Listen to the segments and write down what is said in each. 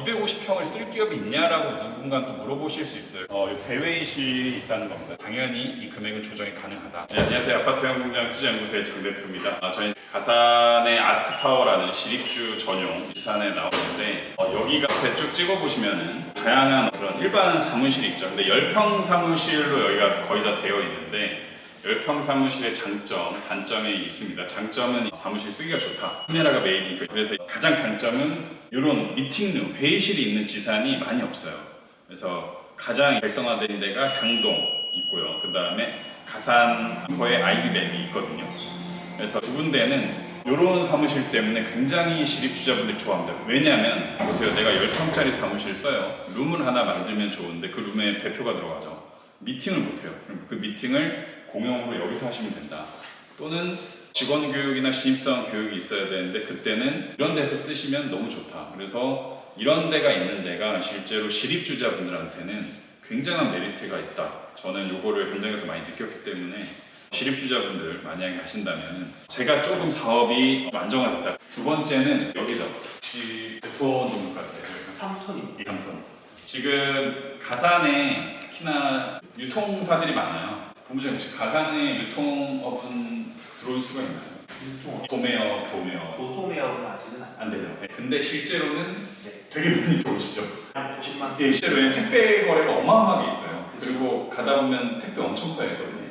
250평을 쓸 기업이 있냐라고 누군가 또 물어보실 수 있어요. 대회의실이 있다는 겁니다. 당연히 이 금액은 조정이 가능하다. 네, 안녕하세요. 아파트형공장 투자연구소의 장 대표입니다. 저희 가산의 아스크타워라는 시립주 전용 지산에 나오는데 여기가 앞에 쭉 찍어보시면은 다양한 그런 일반 사무실이 있죠. 근데 10평 사무실로 여기가 거의 다 되어 있는데 10평 사무실의 장점, 단점이 있습니다. 장점은 사무실 쓰기가 좋다. 카메라가 메인이고, 그래서 가장 장점은 이런 미팅룸, 회의실이 있는 지산이 많이 없어요. 그래서 가장 활성화된 데가 향동 있고요. 그 다음에 가산포의 아이비밸리 있거든요. 그래서 두 군데는 이런 사무실 때문에 굉장히 시립주자분들이 좋아합니다. 왜냐하면 보세요, 내가 10평짜리 사무실 써요. 룸을 하나 만들면 좋은데 그 룸에 대표가 들어가죠. 미팅을 못해요. 그럼 그 미팅을 공용으로 여기서 하시면 된다. 또는 직원 교육이나 신입사원 교육이 있어야 되는데 그때는 이런 데서 쓰시면 너무 좋다. 그래서 이런 데가 있는 데가 실제로 시립주자분들한테는 굉장한 메리트가 있다. 저는 이거를 현장에서 많이 느꼈기 때문에 시립주자분들 만약에 하신다면 제가 조금 사업이 안정화됐다. 두 번째는 여기죠. 혹시 몇 톤 정도까지 돼요? 3톤입니다. 3톤. 지금 가산에 특히나 유통사들이 많아요. 본부장님 혹시 가산에 유통업은 들어올 수가 있나요? 유통 도매업, 도매업 도소매업은 아직은 안 되죠. 근데 실제로는 네. 되게 많이 들어오시죠. 그냥 조금만 실제로 택배 거래가 어마어마하게 있어요. 그리고 가다 보면 택배 엄청 쌓였거든요.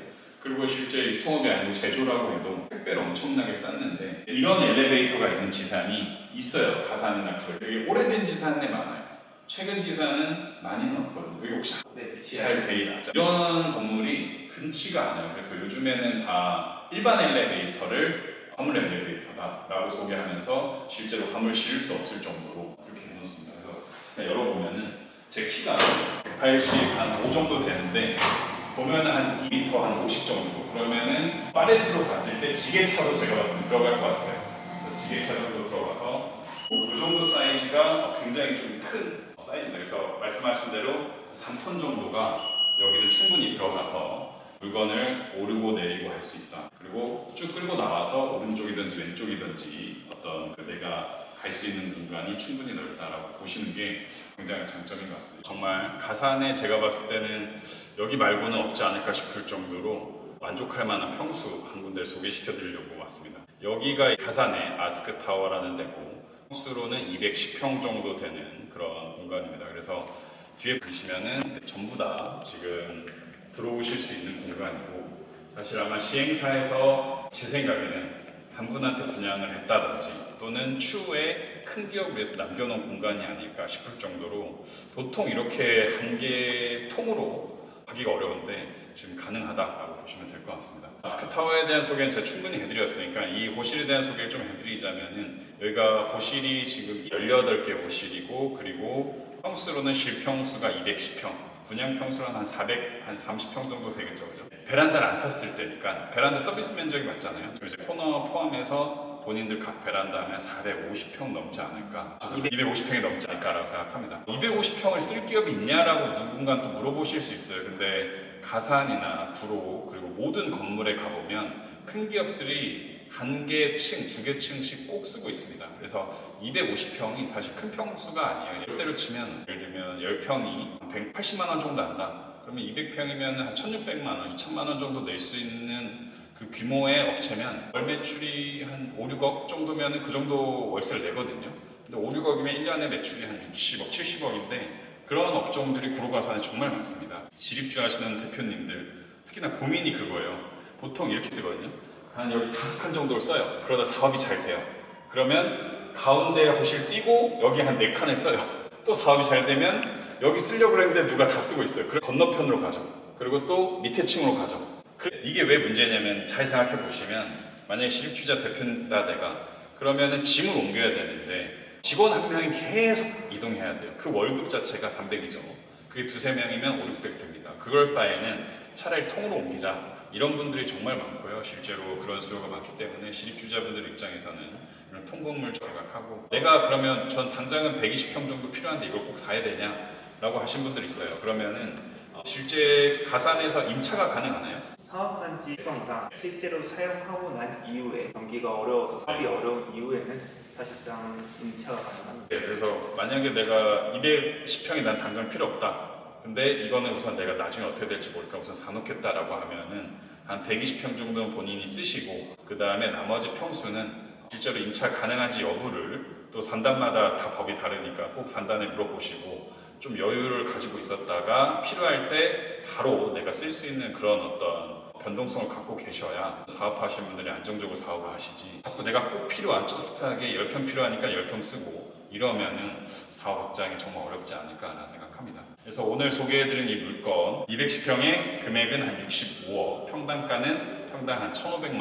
그리고 실제 유통업이 아니고 제조라고 해도 택배를 엄청나게 쌓는데 이런 엘리베이터가 있는 지산이 있어요. 가산이나 구에. 되게 오래된 지산에 많아요. 최근 지산은 많이는 없거든요. 여기 혹시 잘 세이다. 이런 건물이 흔치가 않아요. 그래서 요즘에는 다 일반 엘리베이터를 화물 엘리베이터다라고 소개하면서 실제로 화물 실을 수 없을 정도로 그렇게 해놓습니다. 그래서 잠깐 열어보면은 제 키가 180 한 5 정도 되는데 보면은 한 2m 한 50 정도. 그러면은 팔레트로 갔을 때 지게차로 제가 봤을 때 들어갈 것 같아요. 그래서 지게차로 들어가서 이 정도 사이즈가 굉장히 좀 큰 사이즈입니다. 그래서 말씀하신 대로 3톤 정도가 여기는 충분히 들어가서 물건을 오르고 내리고 할 수 있다. 그리고 쭉 끌고 나와서 오른쪽이든지 왼쪽이든지 어떤 내가 갈 수 있는 공간이 충분히 넓다라고 보시는 게 굉장히 장점인 것 같습니다. 정말 가산에 제가 봤을 때는 여기 말고는 없지 않을까 싶을 정도로 만족할 만한 평수 한 군데를 소개시켜 드리려고 왔습니다. 여기가 가산의 아스크타워라는 데고 평수로는 210평 정도 되는 그런 공간입니다. 그래서 뒤에 보시면은 전부 다 지금 들어오실 수 있는 공간이고 사실 아마 시행사에서 제 생각에는 한 분한테 분양을 했다든지 또는 추후에 큰 기업을 위해서 남겨놓은 공간이 아닐까 싶을 정도로 보통 이렇게 한 개 통으로 하기가 어려운데 지금 가능하다라고 보시면 될 것 같습니다. 아스크타워에 대한 소개는 제가 충분히 해드렸으니까 이 호실에 대한 소개를 좀 해드리자면은 여기가 호실이 지금 18개 호실이고 그리고 평수로는 실평수가 210평, 분양 평수로는 한 400, 한 30평 정도 되겠죠, 그죠? 베란다를 안 탔을 때니까 베란다 서비스 면적이 맞잖아요. 이제 코너 포함해서 본인들 각 베란다 하면 450평 넘지 않을까? 250평이 넘지 않을까라고 생각합니다. 250평을 쓸 기업이 있냐라고 누군가 또 물어보실 수 있어요. 근데 가산이나 구로 그리고 모든 건물에 가보면 큰 기업들이 한 개 층, 두 개 층씩 꼭 쓰고 있습니다. 그래서 250평이 사실 큰 평수가 아니에요. 열세로 치면 예를 들면 10평이 180만 원 정도 한다. 그러면 200평이면 한 1,600만 원, 2,000만 원 정도 낼 수 있는 그 규모의 업체면 월 매출이 한 5, 6억 정도면 그 정도 월세를 내거든요. 근데 5, 6억이면 1년에 매출이 한 60억, 70억인데 그런 업종들이 구로가산에 정말 많습니다. 시립주 하시는 대표님들 특히나 고민이 그거예요. 보통 이렇게 쓰거든요. 한 여기 5칸 정도를 써요. 그러다 사업이 잘 돼요. 그러면 가운데 호실 띄고 여기 한 4칸을 써요. 또 사업이 잘 되면 여기 쓰려고 했는데 누가 다 쓰고 있어요. 그래서 건너편으로 가죠. 그리고 또 밑에 층으로 가죠. 이게 왜 문제냐면 잘 생각해 보시면 만약에 시립주자 대표다 내가 그러면은 짐을 옮겨야 되는데 직원 한 명이 계속 이동해야 돼요. 그 월급 자체가 300이죠. 그게 2, 3명이면 5, 600 됩니다. 그럴 바에는 차라리 통으로 옮기자. 이런 분들이 정말 많고요. 실제로 그런 수요가 많기 때문에 시립주자분들 입장에서는 이런 통건물 생각하고 내가 그러면 전 당장은 120평 정도 필요한데 이걸 꼭 사야 되냐? 라고 하신 분들이 있어요. 그러면은 실제 가산에서 임차가 가능하나요? 사업단지 특성상 실제로 사용하고 난 이후에 경기가 어려워서 사업이 어려운 이후에는 사실상 임차가 가능합니다. 네, 그래서 만약에 내가 210평이 난 당장 필요 없다. 근데 이거는 우선 내가 나중에 어떻게 될지 모르니까 우선 사놓겠다라고 하면은 한 120평 정도는 본인이 쓰시고 그 다음에 나머지 평수는 실제로 임차 가능한지 여부를 또 산단마다 다 법이 다르니까 꼭 산단에 물어보시고 좀 여유를 가지고 있었다가 필요할 때 바로 내가 쓸 수 있는 그런 어떤 변동성을 갖고 계셔야 사업하시는 분들이 안정적으로 사업을 하시지 자꾸 내가 꼭 필요한 저스트하게 10평 필요하니까 10평 쓰고 이러면은 사업 확장이 정말 어렵지 않을까라는 생각합니다. 그래서 오늘 소개해드린 이 물건 210평의 금액은 한 65억, 평당가는 평당 한 1,500만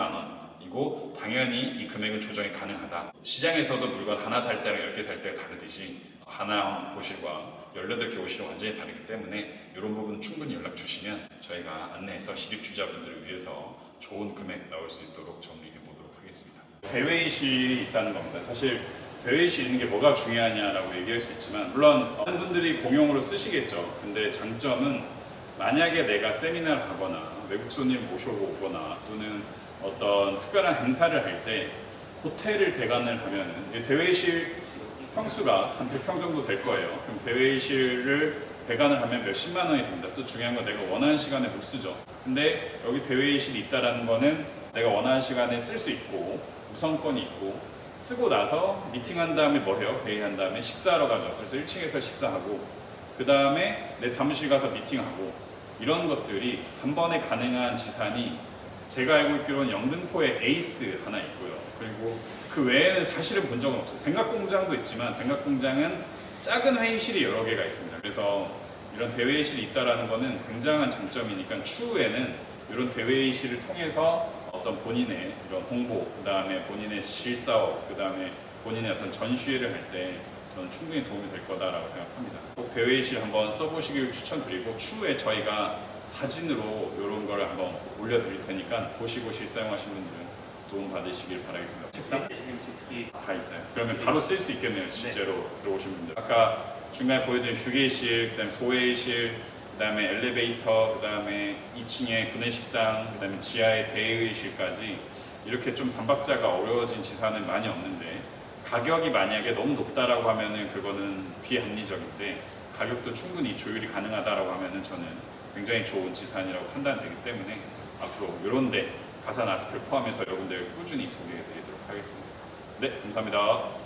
원이고 당연히 이 금액은 조정이 가능하다. 시장에서도 물건 하나 살 때랑 10개 살 때가 다르듯이 하나 호실과 18개 호실은 완전히 다르기 때문에 이런 부분 충분히 연락 주시면 저희가 안내해서 실입주자분들을 위해서 좋은 금액 나올 수 있도록 정리해 보도록 하겠습니다. 대회의실이 있다는 겁니다. 사실 대회의실 있는 게 뭐가 중요하냐라고 얘기할 수 있지만 물론 많은 분들이 공용으로 쓰시겠죠. 근데 장점은 만약에 내가 세미나를 하거나 외국 손님 모셔고 오거나 또는 어떤 특별한 행사를 할 때 호텔을 대관을 하면은 대회의실 평수가 한 100평 정도 될 거예요. 그럼 대회의실을 대관을 하면 몇십만 원이 듭니다. 또 중요한 건 내가 원하는 시간에 못 쓰죠. 근데 여기 대회의실이 있다라는 거는 내가 원하는 시간에 쓸 수 있고 우선권이 있고 쓰고 나서 미팅한 다음에 뭘 해요? 회의한 다음에 식사하러 가죠. 그래서 1층에서 식사하고 그 다음에 내 사무실 가서 미팅하고 이런 것들이 한 번에 가능한 지산이 제가 알고 있기로는 영등포에 에이스 하나 있고요. 그리고 그 외에는 사실은 본 적은 없어요. 생각공장도 있지만 생각공장은 작은 회의실이 여러 개가 있습니다. 그래서 이런 대회의실이 있다는 거는 굉장한 장점이니까 추후에는 이런 대회의실을 통해서 어떤 본인의 이런 홍보, 그 다음에 본인의 실사업, 그 다음에 본인의 어떤 전시회를 할 때 저는 충분히 도움이 될 거다라고 생각합니다. 꼭 대회의실 한번 써보시길 추천드리고 추후에 저희가 사진으로 이런 걸 한번 올려드릴 테니까 보시고 실사용하신 분들은 도움 받으시길 바라겠습니다. 책상 다 있어요. 그러면 바로 쓸 수 있겠네요. 실제로 들어오신 분들. 아까 중간에 보여드린 휴게실, 그다음에 소회의실, 그다음에 엘리베이터, 그다음에 2층에 구내식당, 그다음에 지하에 대회의실까지 이렇게 좀 삼박자가 어려워진 지산은 많이 없는데 가격이 만약에 너무 높다라고 하면은 그거는 비합리적인데 가격도 충분히 조율이 가능하다라고 하면은 저는 굉장히 좋은 지산이라고 판단되기 때문에 앞으로 이런데 가산 아스펠 포함해서 여러분들 꾸준히 소개해드리도록 하겠습니다. 네, 감사합니다.